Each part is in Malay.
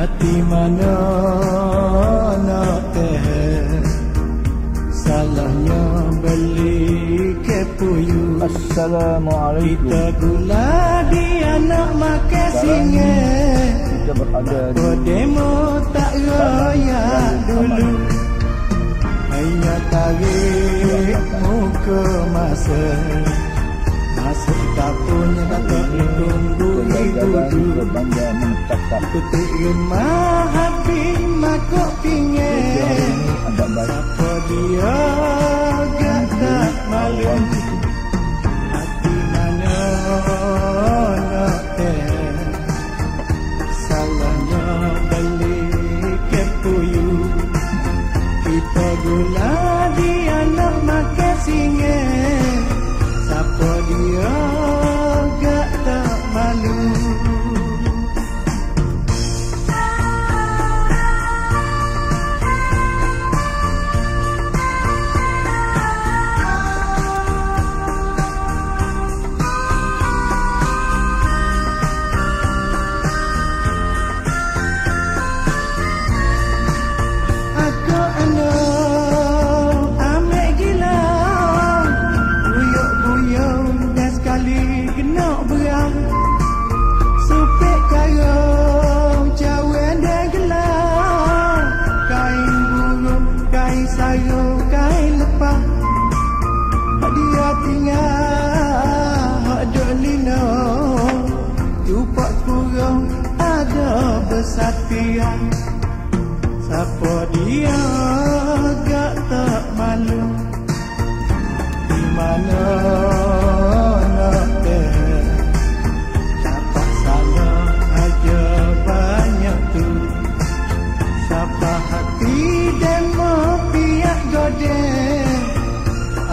hati mana nak teh salahnya beli kepuyu. Assalamualaikum. Kita gula dia nak makan singe. Kita berada di demo tak raya dulu. Hanya tarik muka masa. Masuk dapurnya tak tunggu ibu. Kutik rumah habis makuk pingin. Siapa dia gak tak malu. Hati mana nak teh salahnya beli kepuyu. Kita gula dia nak makan singe. Siapa dia gak tak malu. Satria, siapa dia gak tak malu. Di mana nak teh dapat salah aja banyak tu. Siapa hati demo piak gode.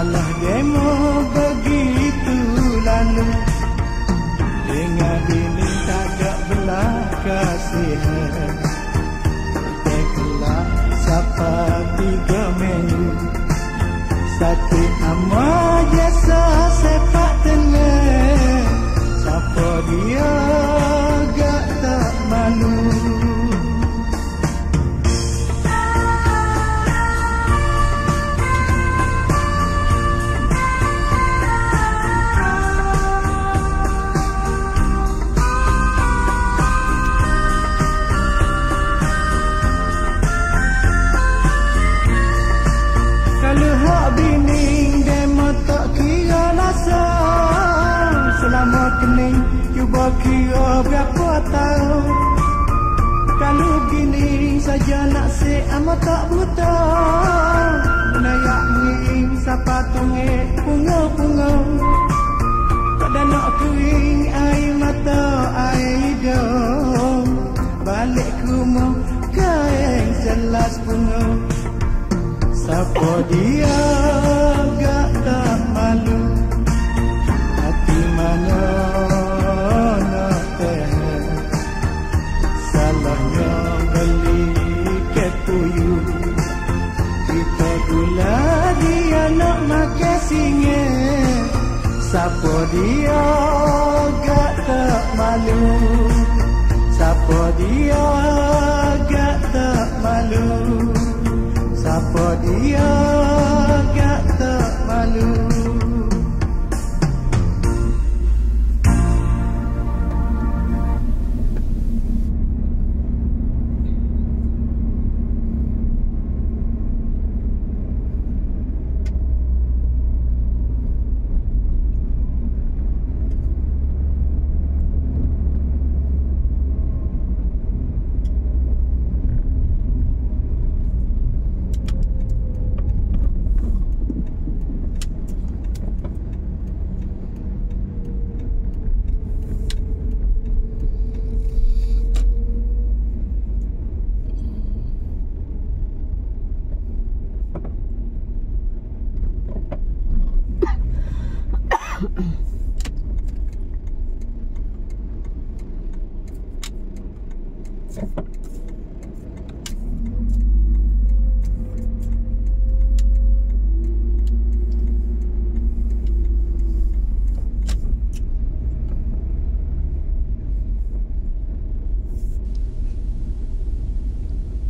Allah demo begitu lalu. Dengan ini tak belah kasihan. Tekelah siapa tiga menu. Satu amal jasa sepak tengah. Siapa dia gak tak malu. Selama kening cuba kira berapa tahun. Kalau gini saja nak se amat tak buta. Menayak mengiring siapa tunggu bunga-bunga. Pada nak kering air mata air hidung. Balik ke rumah kain jelas bunga. Siapa dia gak tak malu. Mana nak teh salahnya beli kepuyu. Kita gula dia nak makan singe. Siapa dia gak tak malu. Siapa dia gak tak malu. Siapa dia gak tak malu.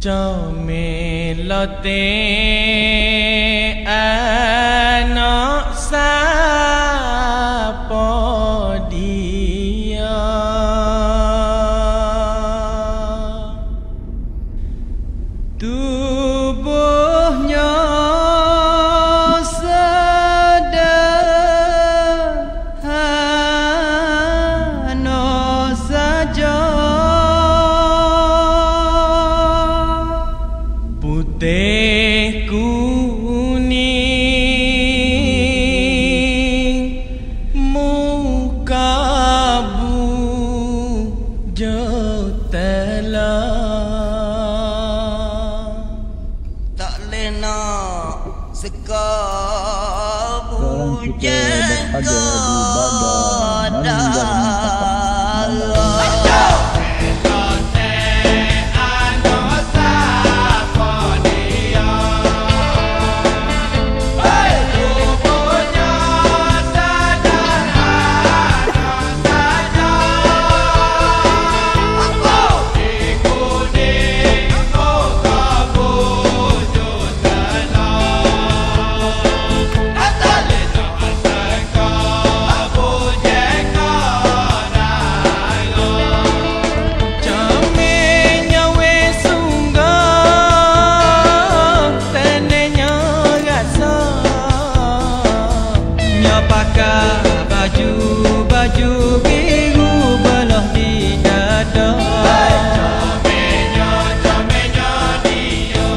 cho mê lo tê nó xa po dia tubuhnya sederhana saja putih kuning muka bujutela tak lena sekar Sekarang kita berada di badan baju biru belah di dada comenya dia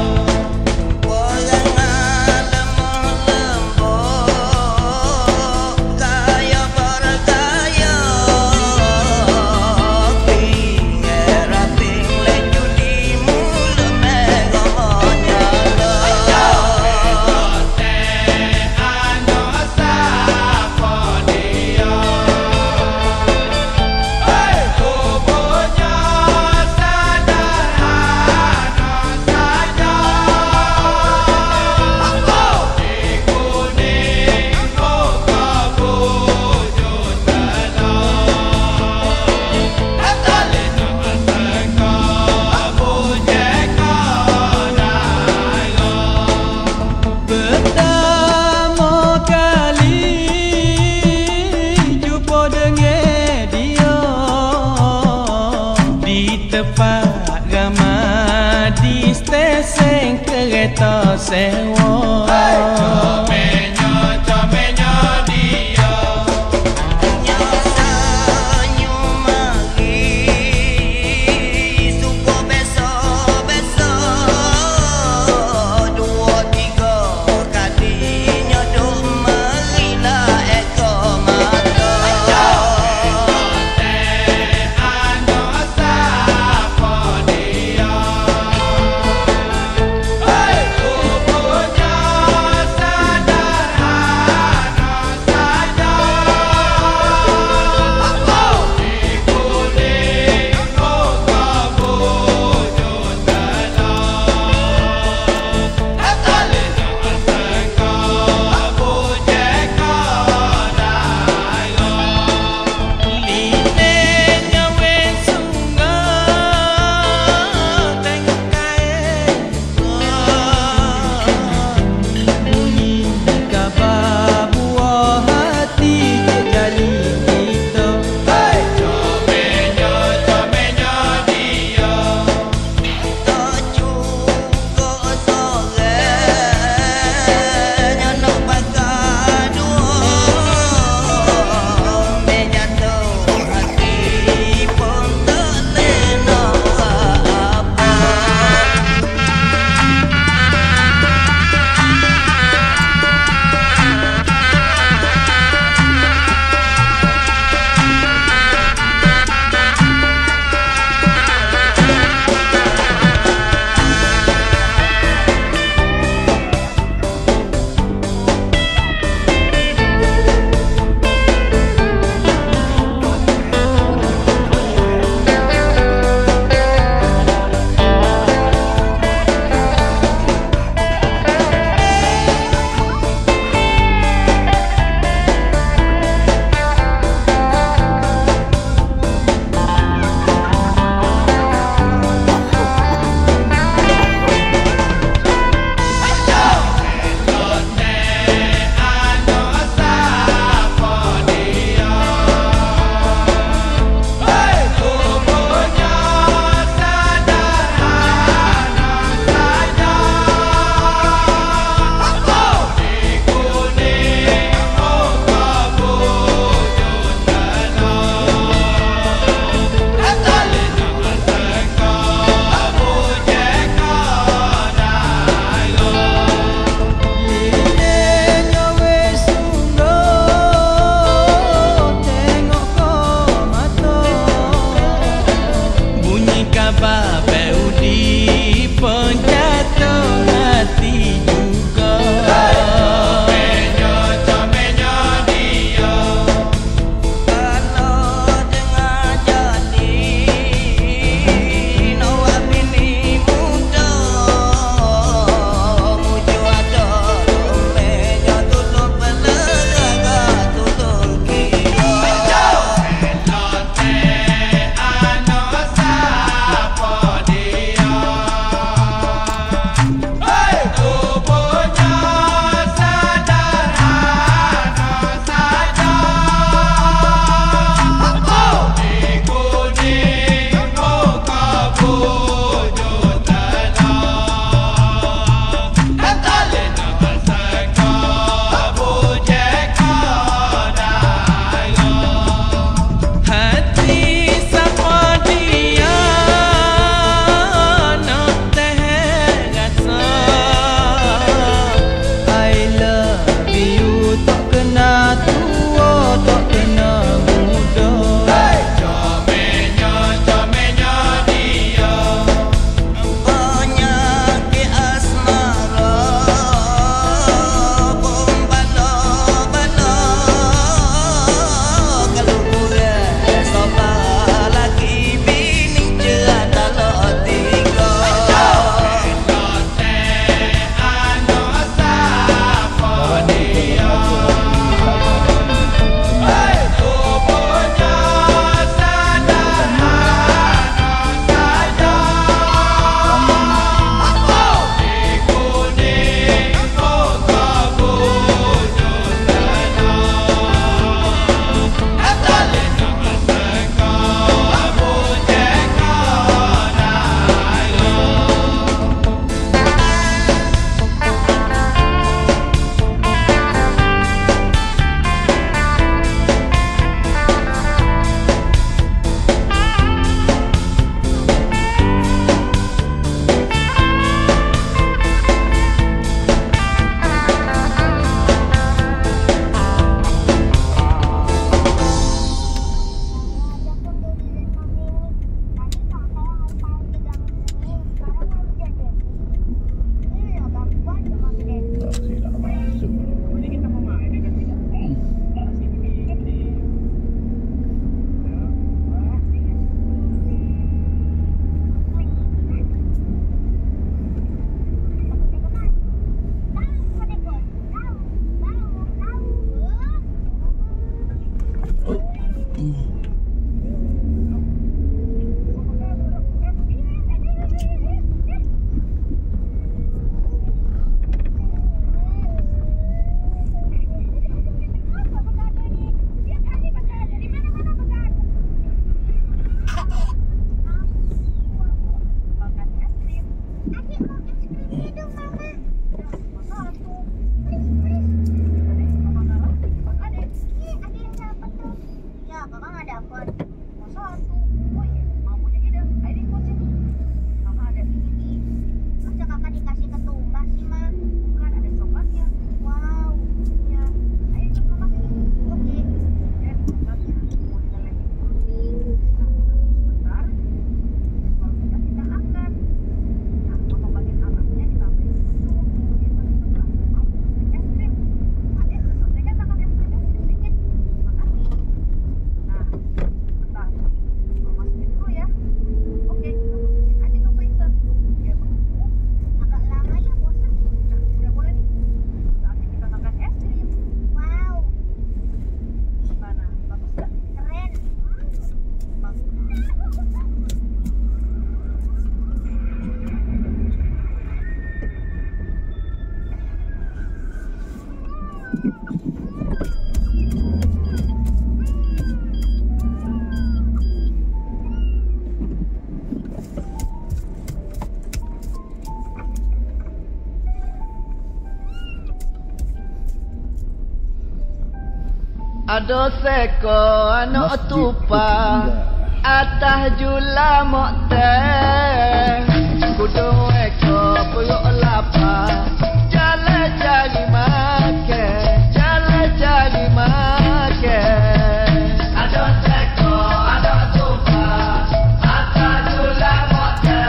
orang lemah lembut kaya bergaya pinggir raping leju di mulut megahnya tepat ramah di stesen kereta sewa comenya dia nyasanya mari suka besok-besok 2-3 kalinya duk marilah ekor mata Hey! Ada seko anak tupa atas jula mokte kudu eko perut lapar jalan cari makan jalan cari makan ada seko anak tupa atas jula mokte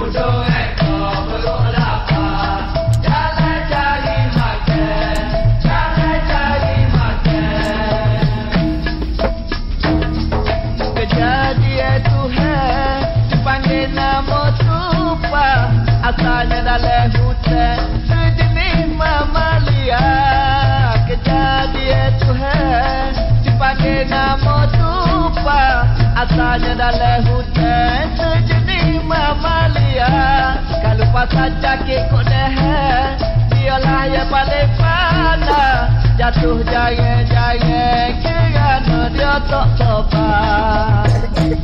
kudu eko perut lapar jalan cari makan jalan cari makan kejadian Tuhan dipanggil nama tupa asalnya dalam hutan sejenis mamalia kejadian Tuhan dipanggil nama tupa asalnya dalam hutan sejenis mamalia kalau pasal cakik kok dah dialah yang paling pandai jatuh jangan-jangan kerana dia tak sabar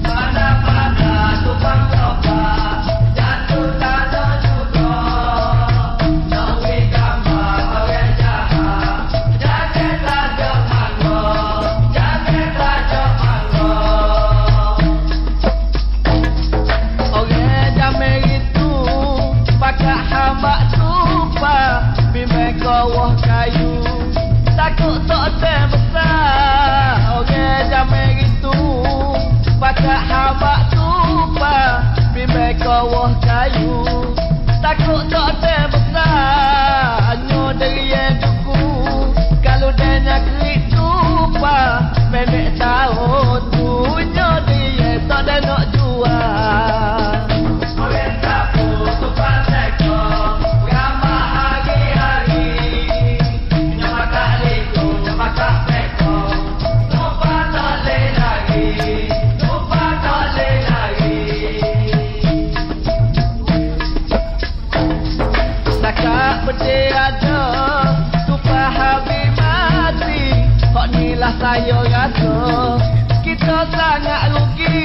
mana-mana tukang sabar jatuh tanah juga nak beri gambar orang jahat jangan saja mangga jangan saja mangga orang jamir itu pakai hambak tupa bimbing kawah kayu takut tak ada besar orang jamir itu pakai hambak tupa bimbing kawah kayu takut tak ada besar hanya dari yang duku kalau dia nak klik tupa pendek tahun punya dia tak ada nak jual orang sapu tupa seko ramah hari-hari nyamak liku nyamak seko tupa tak boleh lagi tupa tak boleh lagi takak berde ada tupa habis mati hak nilah saya rasa kita sangat rugi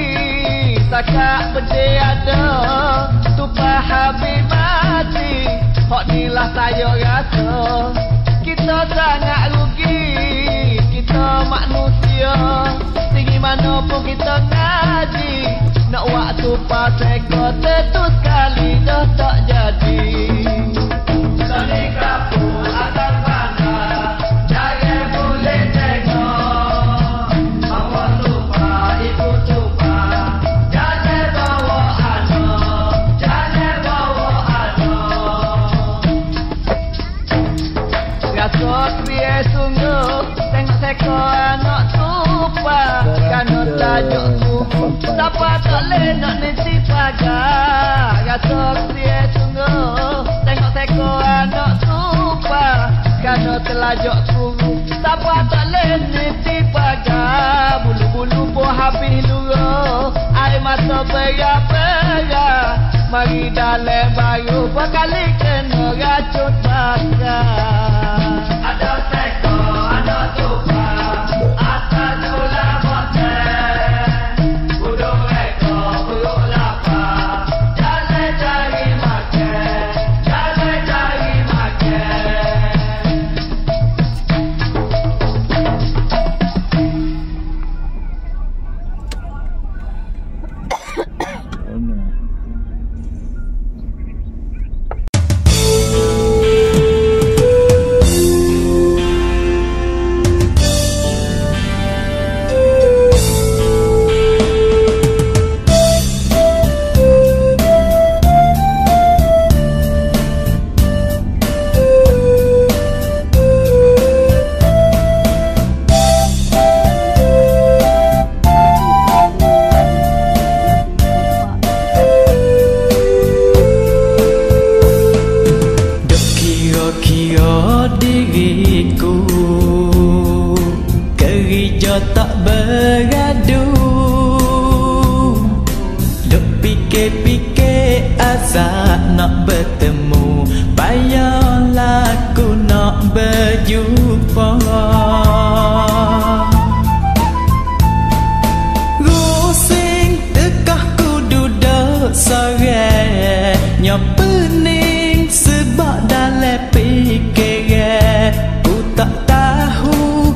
takak berde ada tupa habis mati hak nilah saya rasa kita sangat rugi kita manusia tinggi mana pun kita ngaji nak waktu paseko tentu sekali dah tak jadi sekali kapur atas pandang jangan boleh tengok bawa tupa ikut tupa jangan bawa anak jangan bawa anak rasa biar sungguh tengok seko anak tupa kerana tajuk tu siapa tak boleh nak nanti pagar rasa biar sungguh tengok seko anak tupa kerana telajak guru siapa tak boleh nanti pagar bulu-bulu pun habis luruh air mata berat-berat mari dalam baru berkali kena racun bakar ada seko anak tupa atas jula mokte kudu eko perut lapar jalan cari makan jalan cari makan oh no. Fikir-fikir asal nak bertemu payahlah aku nak berjumpa Rusing tekah ku duduk sore Nya pening sebab dalam fikiran ku tak tahu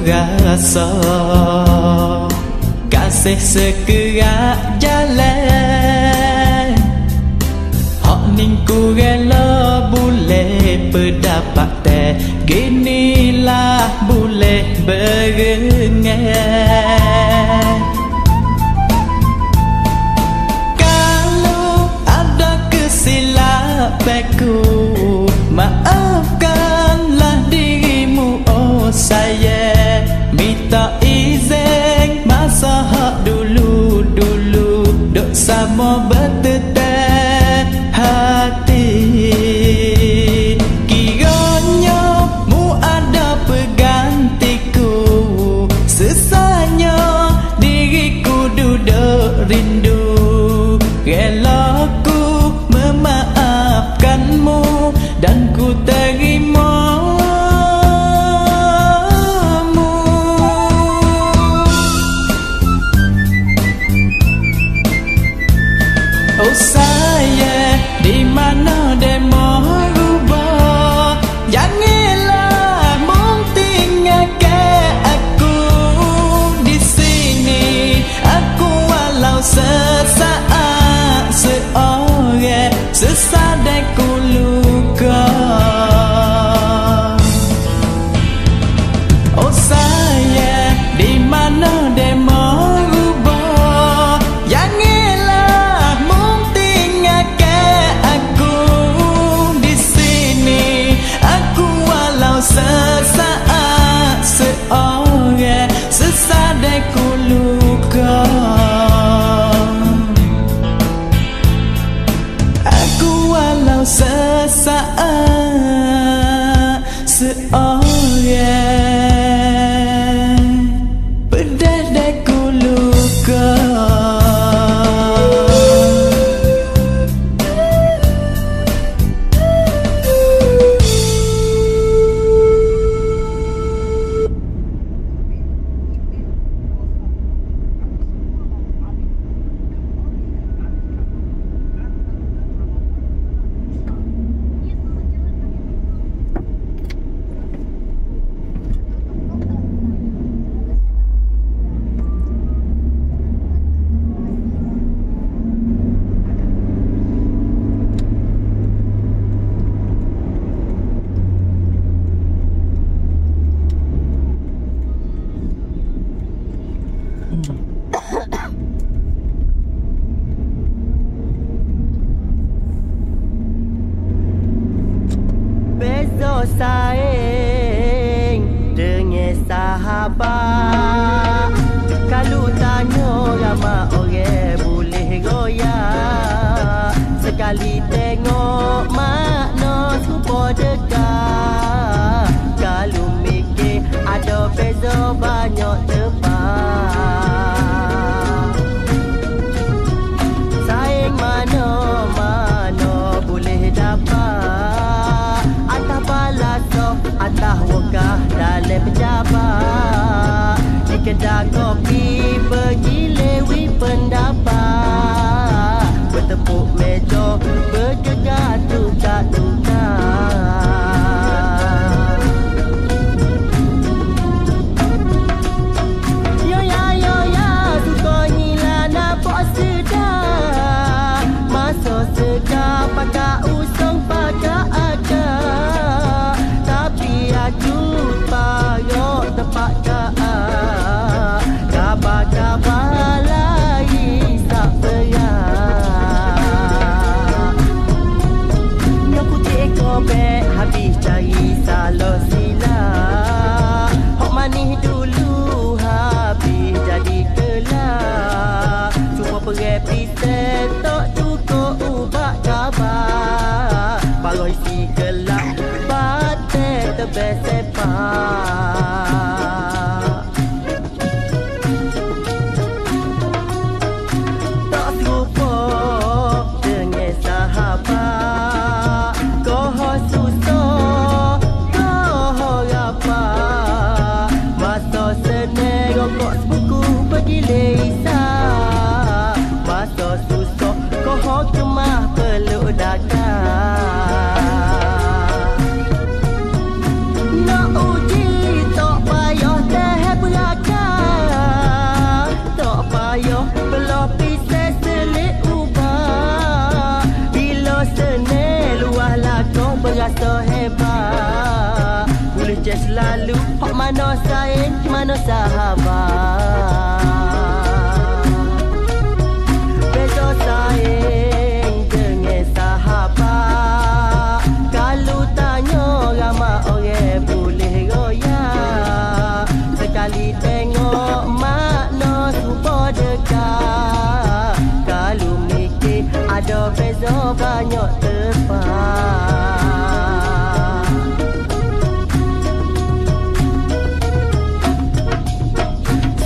rasa kasih sekerak jalan. Hak ning ku rela boleh berdapat teh, ginilah boleh berengan. Kalau ada kesilapanku, maafkanlah dirimu, oh saya minta izin masa hak dulu-dulu dok sama bertetap hati. Kiranya mu ada penggantiku, sesanya diriku duduk rindu. Rela ku memaafkanmu dan ku terima. Oh saya di mana demo rubah, janganlah mung tinggalkan aku di sini. Aku walau sesaat seorang sesadai ku luka. Oh saya di mana demo rubah, janganlah mung tinggalkan aku di sini. Aku walau sesaat seorang sesadai ku luka. Aku walau sesaat seorang berdadai ku luka. Bezo saing dengan sahabat, kalau tanya ramai orang boleh goyah. Sekali tengok makna serupa dekat, kalau mikir ada beza banyak tempat. Saing mana-mana boleh dapat, atah balaso, atah wakah dalam pejabat. Di kedai kopi bergilewi pendapat, bertepuk meja bergegar tukar-tukar. Yo ya, suka nila nampak sedar, masa sedar pakai usung pakai akar. Tapi aku payok tempat kabar-kabar lain tak berat. Nak putih kobek habis cari salah silap, hok manis dulu habis jadi kelak. Cuma perepisah tak cukup ubah kabar, bagai si gelap batik terbesepak. Tak serupa dengan sahabat, kau susah, kau rapat. Masa senang rokok sebuku pergi lesah, masa susah kau kemah peluk dagang. Nak uji tak rasa hebat. Boleh je selalu hak mana sayang, mana sahabat. Beza sayang dengan sahabat. Kalau tanya ramai orang boleh royak. Sekali tengok makna super dekat. Kalau mikir ada beza banyak tepat.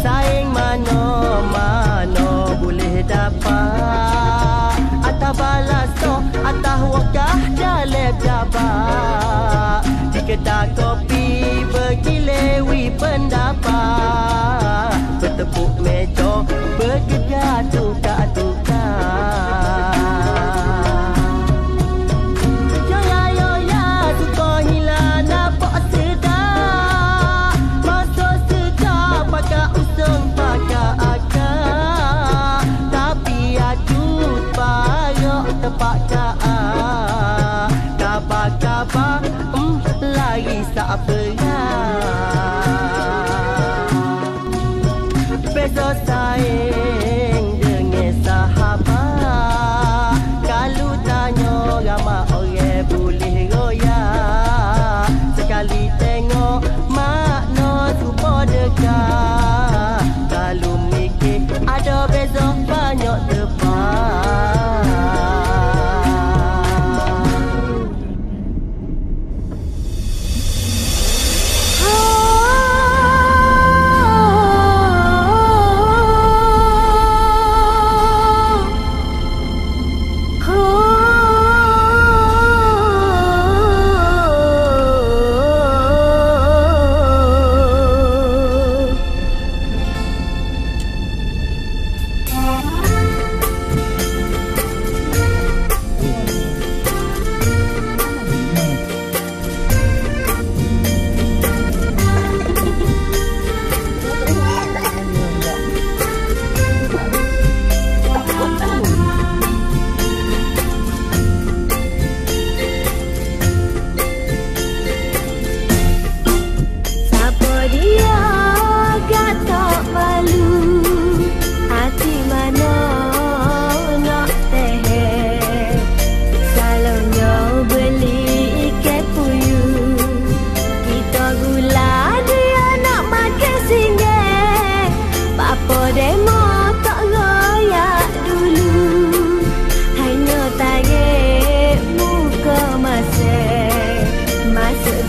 Sayang mana-mana boleh dapat. Atas balas tu, atas wakah dalam jabat. Jika tak kopi bergilewi pendapat. Bertepuk meja, bergegar tukar-tukar. Ya, suka hilang nampak sedap. Masuk sedap pakai usung pakai akar. Tapi aku parok tempat kaah. Kabar-kabar lari tak berat. Beza sayang dengan sahabat. Kalau tanya ramai orang boleh royak. Sekali tengok makna super dekat. Kalau mikir ada beza banyak tepat.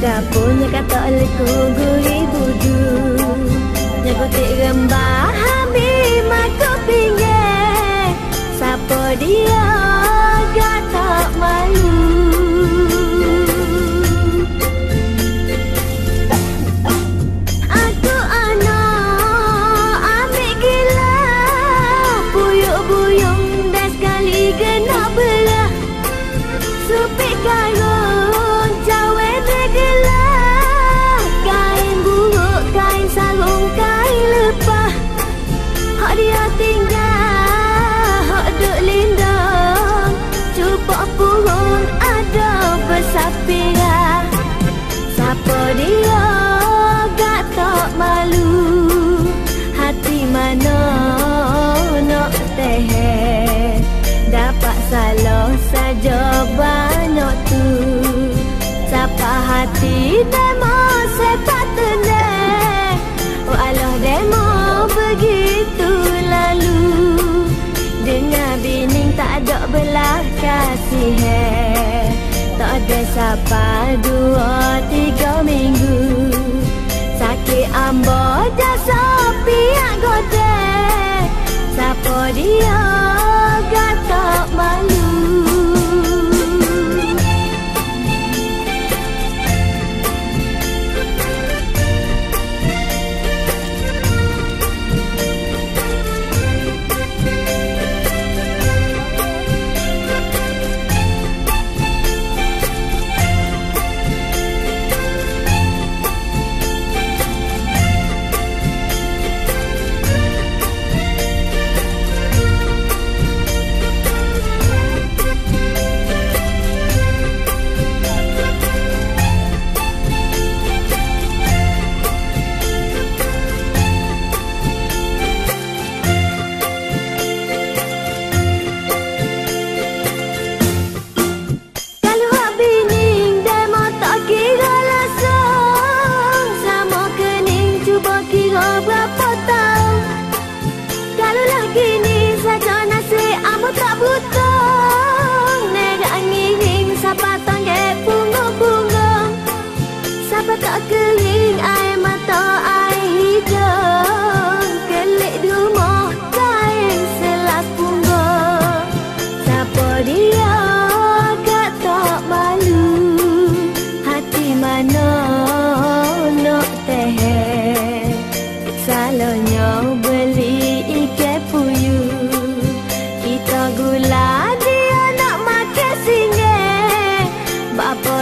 Dapurnya kata leku guri budu. Nyakutik rembah habis maku pinggir. Siapa dia gak tak malu. Aku anak ambil gila. Buyuk-buyung dan sekali kena belah. Supik karun cawe bergelar. Kain buruk, kain sarung, kain lepah. Hak dia tinggal, hak duk lindung. Cupak purun ada bersapirah. Siapa dia gak tak malu. Hati mana nak teh. Dapat salah saja banyak tu. Siapa hati demo sepak tenang. Oh Allah demo begitu lalu. Dengar bining tak ada belah kasih. Tak ada siapa 2-3 minggu. Sakit ambo jasa pihak godek. Siapa dia gak tak malu.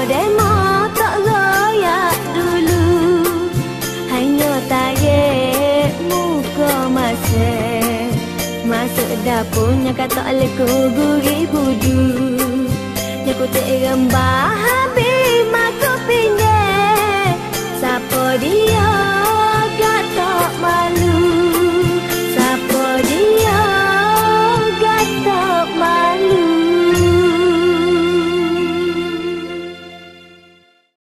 demo tak royak dulu. Hanya tarik muka masa masuk dapurnya kata leku gurih budu. Nyaku tak rembah habis